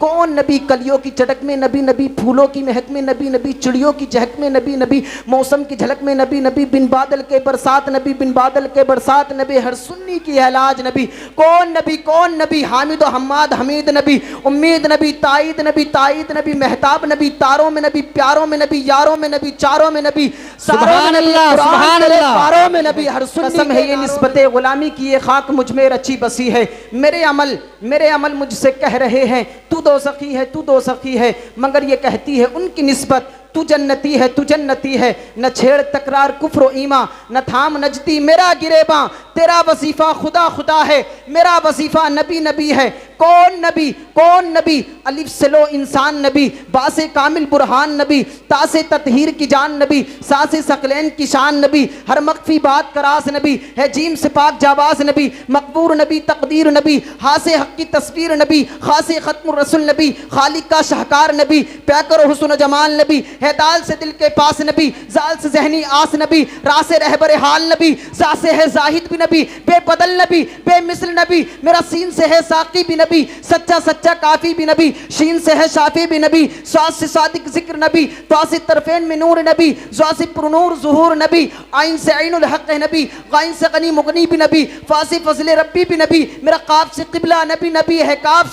कौन नबी कलियों की चटक में नबी नबी, फूलों की महक में नबी नबी, चिड़ियों की चहक में नबी नबी, मौसम की झलक में नबी नबी, बिन बादल के बरसात नबी, बिन बादल के बरसात नबी, हर सुन्नी की इलाज नबी। कौन नबी हामिद व हम्माद हमीद नबी, उम्मीद नबी, ताईद नबी, मेहताब नबी, तारों में नबी, प्यारों में नबी, यारों में नबी, चारों में नबी, सारों में नबी, पारों में नबी, हर कसम है ये निस्बते गुलामी की ये खाक मुझ में रची बसी है। मेरे अमल मुझसे कह रहे हैं तू दो सखी है, मगर ये कहती है उनकी निस्बत तू जन्नती है। न छेड़ तकरार कुफ्र ईमा, न थाम नजती मेरा गिरेबा, तेरा वजीफा खुदा है, मेरा वजीफा नबी है। कौन नबी अलिफ से लो इंसान नबी, बासे कामिल बुरहान नबी, तासे ततहीर की जान नबी, सासे सकलैन की शान नबी, हर मख्फी बात करास नबी, है जीम से पाक जावाज नबी, मकबूर नबी, तकदीर नबी, हासे हक की तस्वीर नबी, खासे खत्म रसूल नबी, खालिक का शाहकार नबी, पैकर हुस्न जमाल नबी, है दाल से दिल के पास नबी, जाल से जहनी आस नबी, रासे रहबर हाल नबी, जासे है जाहिद भी नबी, बेबदल नबी, बेमिसल नबी, मेरा सीन से है साकी भी नबी, सच्चा काफी भी नबी, शीन से है शाफी भी नबी, स्वाद से सादिक जिक्र नबी, तासे तरफेन में नूर नबी, ज़ासे पुरनूर ज़ुहूर नबी, आइन से आइनुल हक नबी, गाइन से गनी मुगनी भी नबी, फासी फजले रब्बी भी नबी, मेरा काफ से क़िबला नबी है, काफ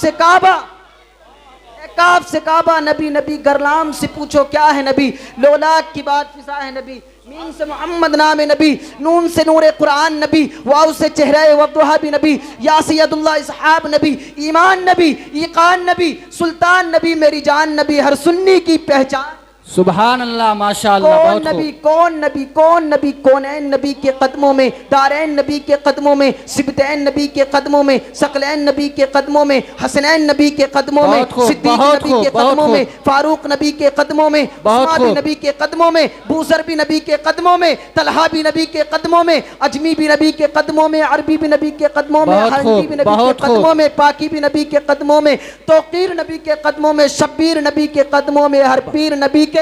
से काबा नबी, गरलाम से पूछो क्या है नबी, लोलाक की बात फिजा है नबी, मीम से मोहम्मद नाम नबी, नून से नूर कुरान नबी, वाव से चेहरा वद्दुहा भी नबी, या सैयदुल्लाह इसहाब नबी, ईमान नबी, ईकान नबी, सुल्तान नबी, मेरी जान नबी, हर सुन्नी की पहचान। सुभान अल्लाह, माशाअल्लाह। कौन नबी कौनैन नबी के कदमों में, दारैन नबी के कदमों में, सिबतैन नबी के कदमों में, सकलैन नबी के कदमों में, हसनैन नबी के कदमों में, सिद्दीक नबी के कदमों में, फारूक नबी के कदमों में, उस्मान नबी के कदमों में, बूसर भी नबी के कदमों में, तलहा भी नबी के कदमों में, अजमी भी नबी के कदमों में, अरबी भी नबी के कदमों में, हरवी भी नबी के कदमों में, पाकी भी नबी के कदमों में, तौकीर नबी के कदमों में, शब्बीर नबी के कदमों में, हर पीर नबी के,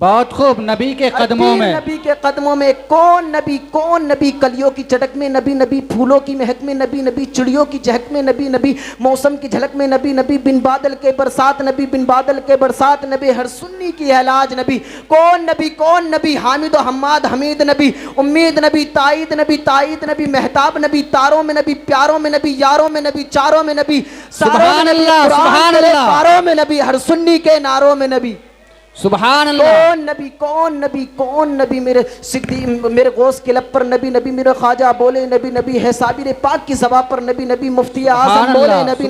बहुत खूब, नबी के कदमों में, नबी के कदमों में। कौन नबी कलियों की चटक में नबी नबी, फूलों की महक में नबी नबी, चिड़ियों की चहक में नबी नबी, मौसम की झलक में नबी नबी, बिन बादल के बरसात नबी, बिन बादल के बरसात नबी, हर सुन्नी की इलाज नबी। कौन नबी हामिद व हम्माद हमीद नबी, उम्मीद नबी, ताईद नबी, मेहताब नबी, तारों में नबी, प्यारों में नबी, यारों में नबी, चारों में नबी, सुभान अल्लाह, सुभान अल्लाह, पारों में नबी, हर सुन्नी के नारों में नबी। सुभान अल्लाह। कौन नबी मेरे सिद्दी, मेरे गौस के लब पर नबी नबी, मेरे ख्वाजा बोले नबी है, साबिर पाक की सभा पर नबी, मुफ्ती आज़म बोले नबी,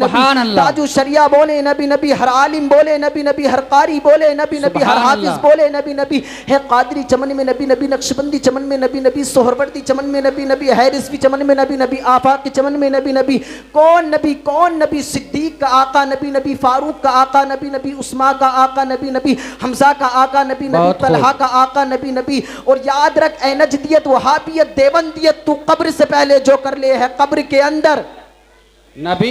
ताजु शरिया बोले नबी, हर आलिम बोले नबी, हर कारी बोले नबी, हर हाफिज बोले नबी, है कादरी चमन में नबी, नक्शबंदी चमन में नबी, सोहरवर्दी चमन में नबी, है रिज़वी चमन में नबी, आफाक के चमन में नबी। कौन नबी सिद्दीक का आका नबी, फारूक का आका नबी, उस्मान का आका नबी, हमजा का आका नबी, तलहा का आका नबी। और याद रख ऐ नजदियत वहाबियत देवंदियत, तू कब्र से पहले जो कर ले है कब्र के अंदर नबी,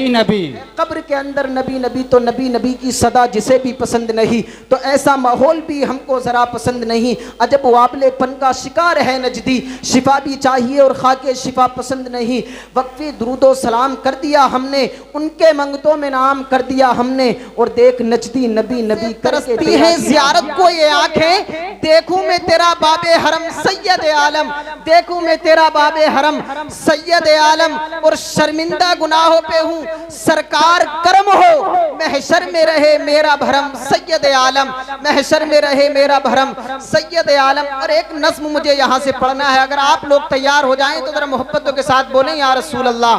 कब्र के अंदर नबी, तो नबी की सदा जिसे भी पसंद नहीं, तो ऐसा माहौल भी हमको जरा पसंद नहीं। अजब वाबलेपन का शिकार है नजदी, शिफा भी चाहिए और खाके शिफा पसंद नहीं। वक्फे दुरूदो सलाम कर दिया हमने, उनके मंगतों में नाम कर दिया हमने, और देख नजदी नबी तरसती है ज़ियारत को ये आंखें, देखूं मैं तेरा बाबे हरम सैयद आलम, देखूं मैं तेरा बाबे हरम सैयद आलम, और शर्मिंदा गुनाहों पे हूँ सरकार करम हो, महशर में रहे मेरा भरम सैयद आलम, महशर में रहे मेरा भरम सैयद आलम। और एक नज़्म मुझे यहाँ से पढ़ना है, अगर आप लोग तैयार हो जाएं तो जरा मोहब्बतों के साथ बोलें या रसूल अल्लाह,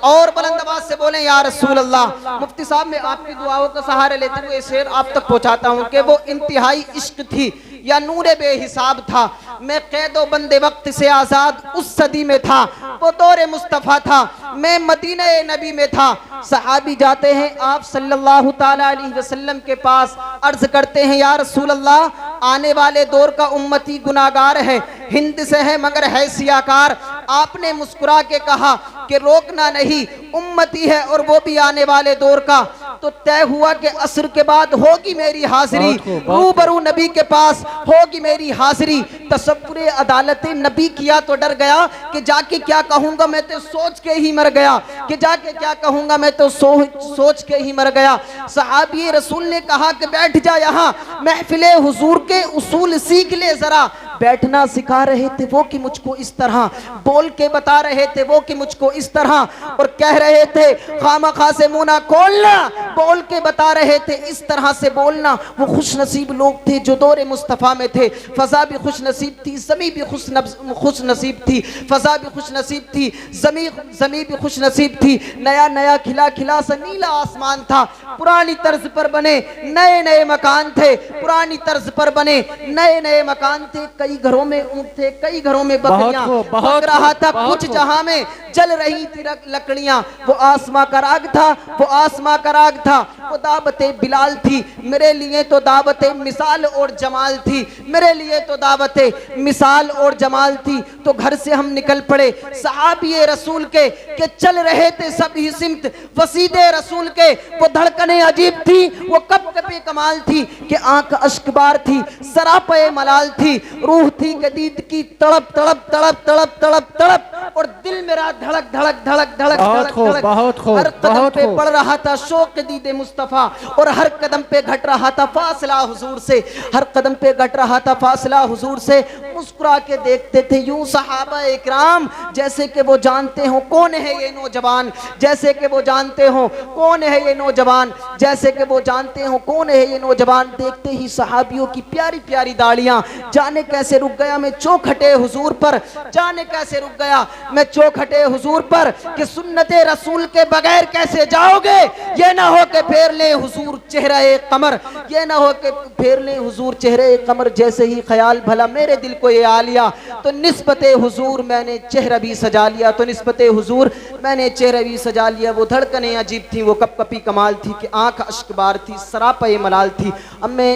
और बुलंद आवाज से बोलें या रसूल अल्लाह। मुफ्ती साहब, मैं आपकी दुआओं का सहारा लेते हुए शेर आप तक पहुँचाता हूँ कि वो इंतहाई इश्क थी या नूरे बेहिसाब था, मैं कैदो बंदे वक्त से आज़ाद उस सदी में था, वो दौरे मुस्तफ़ा था, मैं मदीने नबी में था। सहाबी जाते हैं आप सल्लल्लाहु ताला अलैहि वसल्लम के पास, अर्ज करते हैं या रसूल अल्लाह, आने वाले दौर का उम्मती गुनाहगार है, हिंद से है मगर है सियाकार, आपने मुस्कुरा के कहा कि रोकना नहीं, उम्मती है और वो भी आने वाले दौर का। तो तय हुआ कि असर के बाद होगी मेरी हाजिरी, रूबरू नबी के पास होगी मेरी हाजिरी। तसव्वुरे अदालत नबी किया तो डर गया कि जाके क्या कहूंगा, मैं तो सोच के ही मर गया कि जाके क्या कहूंगा, मैं तो सोच के ही मर गया। सहाबी रसूल ने कहा कि बैठ जा यहाँ, महफिले हुजूर के उसूल सीख ले जरा। बैठना सिखा रहे थे वो कि मुझको इस तरह, बोल के बता रहे थे वो कि मुझको इस तरह, और कह रहे थे खामखा से मुंह ना खोलना, बोल के बता रहे थे इस तरह से बोलना। वो खुश नसीब लोग थे जो दौरे मुस्तफ़ा में थे। फजा भी खुश नसीब थी, ज़मी भी खुश नसीब थी, फजा भी खुश नसीब थी, ज़मी भी खुश नसीब थी। नया नया खिला खिला सा नीला आसमान था, पुरानी तर्ज पर बने नए नए मकान थे, पुरानी तर्ज पर बने नए नए मकान थे। कई घरों में ऊंट थे, कई घरों में बकरियां, बक रहा था कुछ जहां में जल रही थी लकड़ियां। वो आसमां का राग था, वो आसमां का राग था, वो दावते बिलाल थी। मेरे लिए तो दावते मिसाल और जमाल थी, मेरे लिए तो दावते मिसाल और जमाल थी। तो घर से हम निकल पड़े सहाबी रसूल के चल रहे थे सब ही सिमत वसीदे रसूल के। वो धड़कने अजीब थी, वो कब कपे कमाल थी कि आंख अश्कबार थी, सरापे मलाल थी, रूह थी गदीद की तड़प तड़प तड़प तड़प तड़प तड़प, और दिल मेरा धड़क धड़क धड़क धड़क धड़क धड़क। हर कदम पे पड़ रहा था शौक दीदे मुस्तफा, और हर कदम पे घट रहा था फासला हुजूर से, हर कदम पे घट रहा था फासला हुजूर से। मुस्कुरा के देखते थे यूं सहाबा इकराम जैसे कि वो जानते हो कौन है ये नौजवान, जैसे कि वो जानते हो कौन है ये नौजवान, जैसे कि वो जानते हो कौन है ये नौजवान। देखते ही सहाबियों की प्यारी प्यारी दाढ़ियां, जाने कैसे रुक गया मैं चौखटे हुजूर पर, जाने कैसे रुक गया मैं चौखटे हुजूर पर कि सुन्नते रसूल के बगैर कैसे जाओगे। ये ना हो के फेर ले हुजूर चेहरे कमर, ये ना हो के फेर ले हुजूर चेहरे कमर। जैसे ही ख्याल भला मेरे दिल को ये आ लिया तो निस्बते हुजूर मैंने चेहरा भी सजा लिया, तो निस्बते हुजूर मैंने चेहरा भी सजा लिया। वो धड़कने अजीब थी, वो कपकपी कमाल थी कि आंख अश्कबार थी, सरापे मलाल थी। अब मैं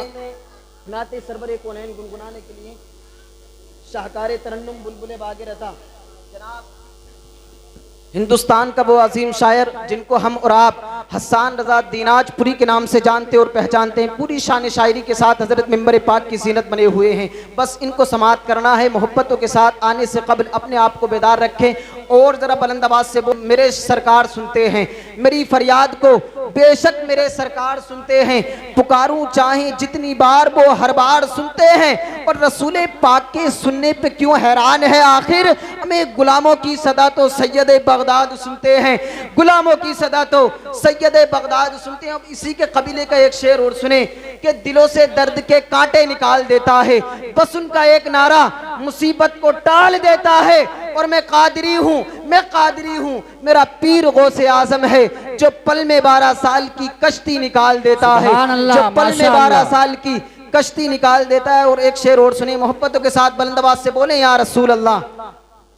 नाते सरवरे कौनैन गुनगुनाने के लिए शाहकारे तरन्नुम बुलबुले बागे रता जनाब हिंदुस्तान का वो अजीम शायर जिनको हम और आप हसन रजा दीनाजपुरी के नाम से जानते और पहचानते हैं, पूरी शान शायरी के साथ हजरत मिंबर पाक की जीनत बने हुए हैं। बस इनको समात करना है, मोहब्बतों के साथ आने से कबल अपने आप को बेदार रखें और ज़रा बुलंद आवाज़ से बोल। मेरे सरकार सुनते हैं मेरी फरियाद को, बेशक मेरे सरकार सुनते हैं, पुकारूं चाहे जितनी बार वो हर बार सुनते हैं। और रसूल पाक के सुनने पे क्यों हैरान है आखिर, हमें गुलामों की सदा तो सैयद बगदाद सुनते हैं, गुलामों की सदा तो सैयद बगदाद सुनते हैं। अब इसी के कबीले का एक शेर और सुने कि दिलों से दर्द के कांटे निकाल देता है, बस उनका एक नारा मुसीबत को टाल देता है। और मैं कादरी हूँ, मैं कादरी हूँ, मेरा पीर गौसे आजम है जो पल में 12 साल की कश्ती निकाल देता है, जो पल में 12 साल की कश्ती निकाल देता है। और एक शेर और सुने मोहब्बतों के साथ, बुलंद आवाज से बोले या रसूल अल्लाह,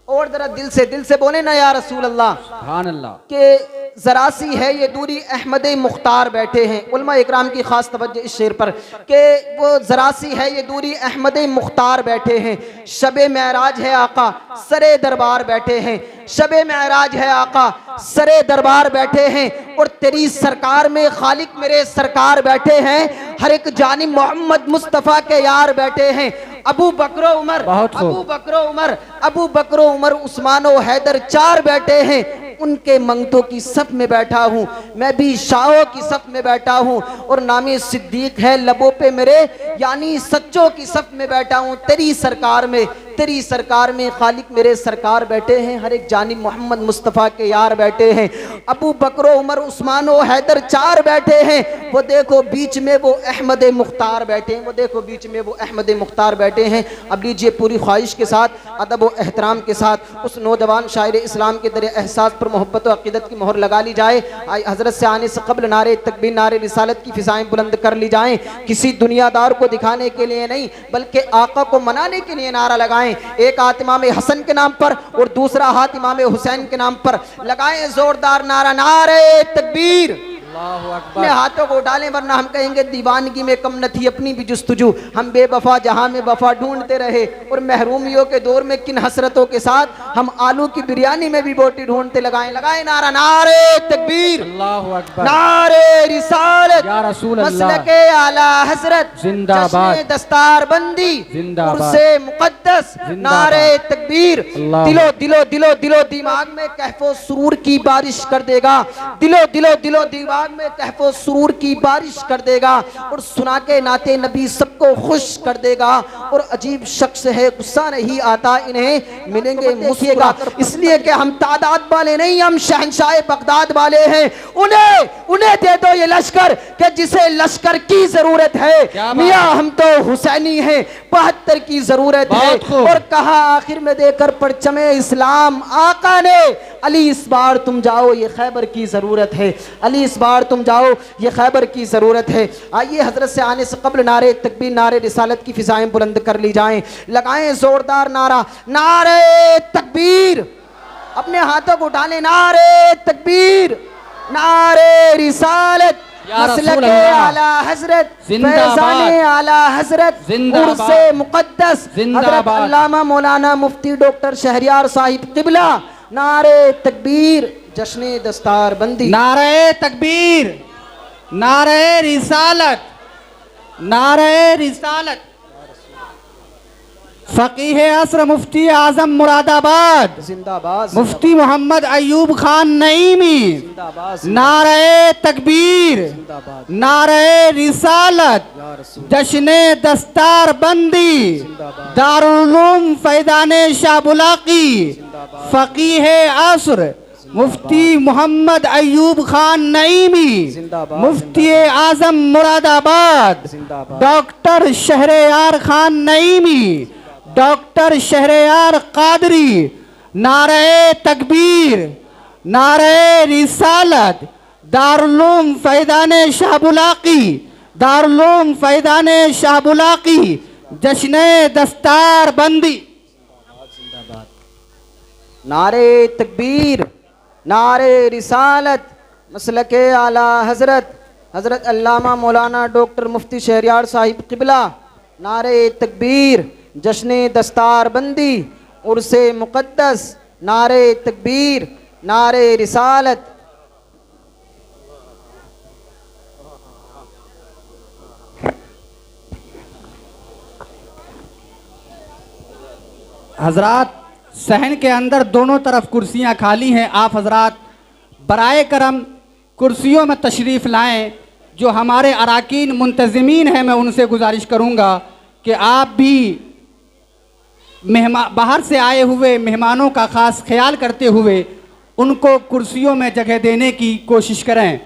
और जरा दिल से बोले ना या रसूल अल्लाह। सुभान अल्लाह। के जरा सी है ये दूरी अहमद मुख्तार बैठे हैं, उलमा इकराम की खास तवज्जो इस शेर पर कि वो जरा सी है ये दूरी अहमद मुख्तार बैठे हैं। शबे महराज है आका सरे दरबार बैठे हैं, शबे महराज है आका सरे दरबार बैठे हैं। और तेरी सरकार में खालिक मेरे सरकार बैठे हैं, हर एक जानिब मोहम्मद मुस्तफ़ा के यार बैठे हैं। अबू बकरो उमर, अबू बकरो उमर, अबू बकरो उमर, उस्मानो हैदर चार बैठे हैं, उनके मंगतों की सफ में बैठा हूँ, मैं भी शाहों की सफ में बैठा हूँ। और नामे सिद्दीक है लबों पे मेरे, यानी सच्चों की सफ में बैठा हूँ। तेरी सरकार में, तेरी सरकार में खालिक मेरे सरकार बैठे हैं, हर एक जानिब मोहम्मद मुस्तफ़ा के यार बैठे हैं। अबू बकरो उमर उस्मानो हैदर चार बैठे हैं, वो देखो बीच में वो अहमद मुख्तार बैठे हैं, वो देखो बीच में वो अहमद मुख्तार बैठे हैं। अब लीजिए पूरी ख्वाहिश के साथ, अदब व एहतराम के साथ उस नौजवान शायर इस्लाम के दर एहसास पर मोहब्बत व अक़ीदत की मोहर लगा ली जाए। हज़रत से आने से कबल नारे तकबीर, नारे रिसालत की फ़िज़ाएं बुलंद कर ली जाएँ। किसी दुनियादार को दिखाने के लिए नहीं बल्कि आका को मनाने के लिए नारा लगाएं। एक हाथ इमाम हसन के नाम पर और दूसरा हाथ इमाम हुसैन के नाम पर लगाएं जोरदार नारा, नारे तकबीर, अल्लाहु अपने अकबर। हाथों को उठा लें, वरना हम कहेंगे दीवानगी में कम न थी अपनी भी जुस्तजू, हम बेवफा जहां में वफा ढूंढते रहे, और महरूमियों के दौर में किन हसरतों के साथ हम आलू की बिरयानी में भी बोटी ढूंढते। लगाए लगाए नारा, नारे तकबीर, अल्लाहु अकबर। नारे रिसालत, या रसूल अल्लाह, मसलके आला हजरत जिंदाबाद, जश्न दस्तार बंदी, जिंदाबाद, उर्से मुकद्दस, जिंदाबाद। नारे तकबीर। अल्लाह। दिलो दिलो दिलो दिलो दिमाग में कहफो सुरूर की बारिश कर देगा, दिलो दिलो दिलो दिमाग में कहफो सुरूर की बारिश कर देगा, और सुना के नाते नबी सबको खुश कर देगा। और अजीब शख्स है, गुस्सा नहीं आता इन्हें मिलेंगे मुस्कुरा, इसलिए कि हम तादाद वाले नहीं, हम शहंशाह बगदाद वाले हैं। उन्हें दे दो ये लश्कर कि जिसे लश्कर की जरूरत है। मियां हम तो हुसैनी हैं, 72 की जरूरत है। और कहा आखिर में देकर परचमे इस्लाम आका ने, अली इस बार तुम जाओ, ये खैबर की जरूरत है। अली इस बार तुम जाओ, ये खैबर की जरूरत है। आइए हजरत से आने से कबल नारे तकबीर, नारे रिसालत की फिजाएं बुलंद कर ली जाएं। लगाएं जोरदार नारा, नारे तकबीर। अपने हाथों को उठा लें, नारे तकबीर, नारे रिसालत, मसलके आला हजरत, फैज़ाने आला हजरत, उर्से मुकद्दस हजरत अल्लामा मौलाना मुफ्ती डॉक्टर शहरियार साहिब किबला, नारे तकबीर, जश्न दस्तार बंदी। नारे तकबीर, नारे रिसालत, नारे रिसालत। फकीह असर मुफ्ती आजम मुरादाबाद जिंदाबाद, मुफ्ती मोहम्मद अयूब खान नईमी, जिंदाबाद, नारे तकबीर, जिंदाबाद, नारे रिसालत, जश्ने दस्तार बंदी, दारुल उलूम फैदाने शाहबुलाकी, फकीह असर मुफ्ती मोहम्मद अयूब खान नईमी, मुफ्ती आजम मुरादाबाद, डॉक्टर शहरयार खान नईमी, डॉक्टर शहरयार कादरी, नारे तकबीर, नारे रिसालत, दारुल उलूम फैदाने शाहबुलाकी, दारुल उलूम फैदाने शाहबुलाकी, जश्ने दस्तार बंदी। नारे तकबीर, नारे रिसालत, मसलके आला हजरत, हजरत अल्लामा मौलाना डॉक्टर मुफ्ती शहरियार साहिब किबला, नारे तकबीर, जश्न दस्तार बंदी, उर्से मुकद्दस, नारे तकबीर, नारे रिसालत। हजरात, सहन के अंदर दोनों तरफ कुर्सियां खाली हैं। आप हजरात बराए करम कुर्सियों में तशरीफ़ लाएं। जो हमारे अराकीन मुंतज़मीन हैं, मैं उनसे गुजारिश करूंगा कि आप भी बाहर से आए हुए मेहमानों का ख़ास ख्याल करते हुए उनको कुर्सियों में जगह देने की कोशिश करें।